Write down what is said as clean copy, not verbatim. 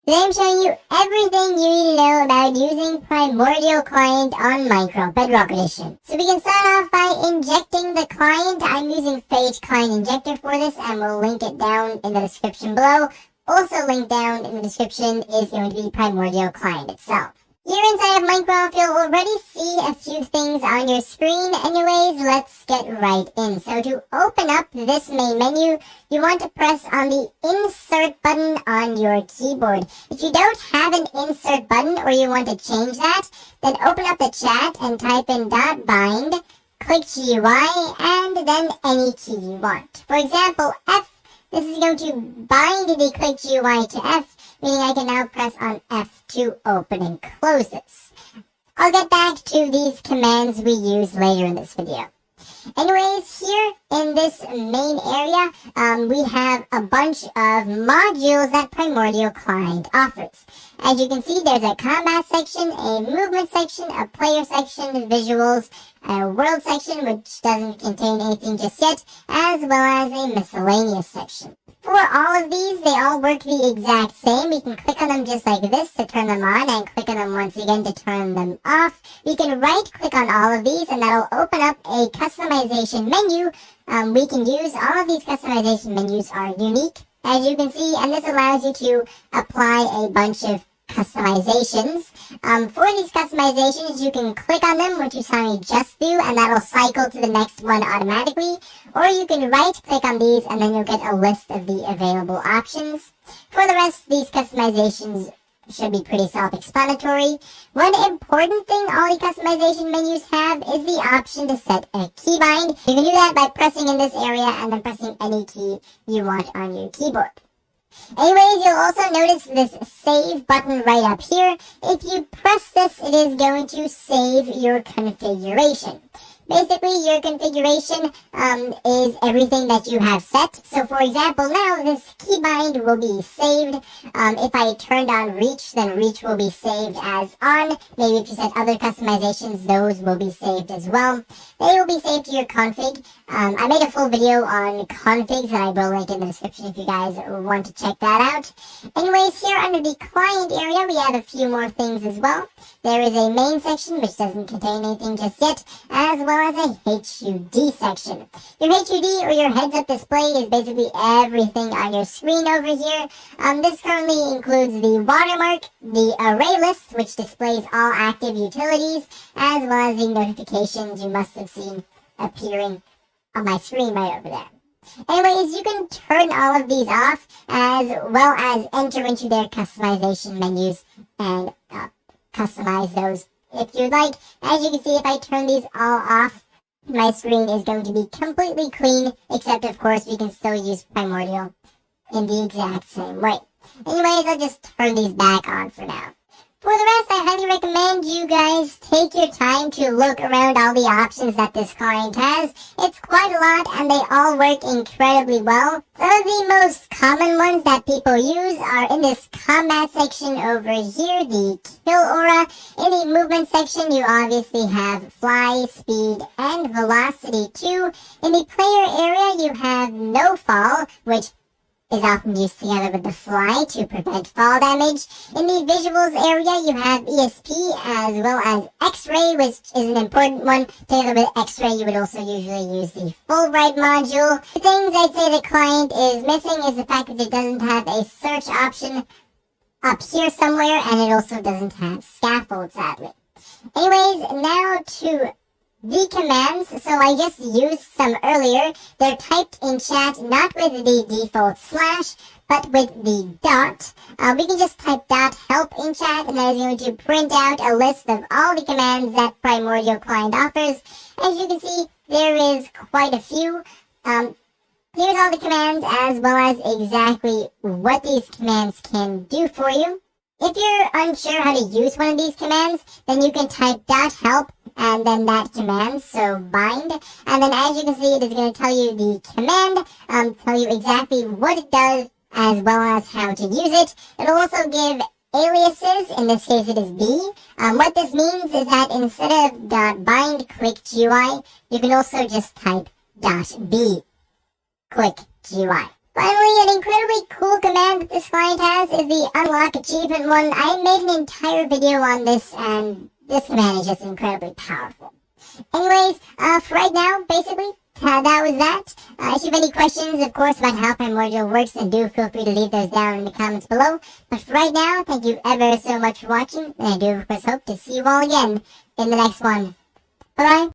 Today I'm showing you everything you need to know about using Primordial client on Minecraft Bedrock Edition. So we can start off by injecting the client. I'm using Phage Client Injector for this, and we'll link it down in the description below. Also linked down in the description is going to be Primordial client itself. Here inside of Minecraft, you'll already see a few things on your screen. Anyways, let's get right in. So to open up this main menu, you want to press on the insert button on your keyboard. If you don't have an insert button or you want to change that, then open up the chat and type in .bind, click GUI, and then any key you want. For example, F. This is going to bind the click GUI to F, meaning I can now press on F to open and close this. I'll get back to these commands we use later in this video. Anyways, here in this main area, we have a bunch of modules that Primordial Client offers. As you can see, there's a combat section, a movement section, a player section, visuals, a world section, which doesn't contain anything just yet, as well as a miscellaneous section. For all of these, they all work the exact same. We can click on them just like this to turn them on, and click on them once again to turn them off. We can right-click on all of these, and that'll open up a customization menu we can use. All of these customization menus are unique, as you can see, and this allows you to apply a bunch of customizations. For these customizations, you can click on them, which you saw me just do, and that'll cycle to the next one automatically. Or you can right-click on these, and then you'll get a list of the available options. For the rest, these customizations should be pretty self-explanatory. One important thing all the customization menus have is the option to set a keybind. You can do that by pressing in this area and then pressing any key you want on your keyboard. Anyways, you'll also notice this save button right up here. If you press this, it is going to save your configuration. Basically, your configuration is everything that you have set. So, for example, now this keybind will be saved. If I turned on reach, then reach will be saved as on. Maybe if you set other customizations, those will be saved as well. They will be saved to your config. I made a full video on configs that I will link in the description if you guys want to check that out. Anyways, here under the client area, we have a few more things as well. There is a main section, which doesn't contain anything just yet, as well as a HUD section. Your HUD or your heads-up display is basically everything on your screen over here. This currently includes the watermark, the array list, which displays all active utilities, as well as the notifications you must have seen appearing on my screen right over there. Anyways, you can turn all of these off, as well as enter into their customization menus and customize those if you'd like. As you can see, if I turn these all off, my screen is going to be completely clean, except of course we can still use Primordial in the exact same way. Anyways, I'll just turn these back on for now. For the rest, I highly recommend you guys take your time to look around all the options that this client has. It's quite a lot, and they all work incredibly well. Some of the most common ones that people use are in this combat section over here, the kill aura. In the movement section, you obviously have fly, speed, and velocity too. In the player area, you have no fall, which is often used together with the fly to prevent fall damage. In the visuals area, you have ESP as well as X-ray, which is an important one. Together with X-ray, you would also usually use the Fulbright module. The things I'd say the client is missing is the fact that it doesn't have a search option up here somewhere, and it also doesn't have scaffold, sadly. Anyways, now to the commands. So I just used some earlier. They're typed in chat, not with the default slash, but with the dot. We can just type .help in chat, and that is going to print out a list of all the commands that Primordial Client offers. As you can see, there is quite a few. Here's all the commands, as well as exactly what these commands can do for you. If you're unsure how to use one of these commands, then you can type .help and then that command, so bind, and then as you can see, it is going to tell you the command, tell you exactly what it does, as well as how to use it. It'll also give aliases. In this case, it is B. What this means is that instead of .bind click GUI, you can also just type .b click GUI. Finally, an incredibly cool command that this client has is the unlock achievement one. I made an entire video on this, and this command is just incredibly powerful. Anyways, for right now, basically, that was that. If you have any questions, of course, about how Primordial works, then do feel free to leave those down in the comments below. But for right now, thank you ever so much for watching, and I do, of course, hope to see you all again in the next one. Bye-bye.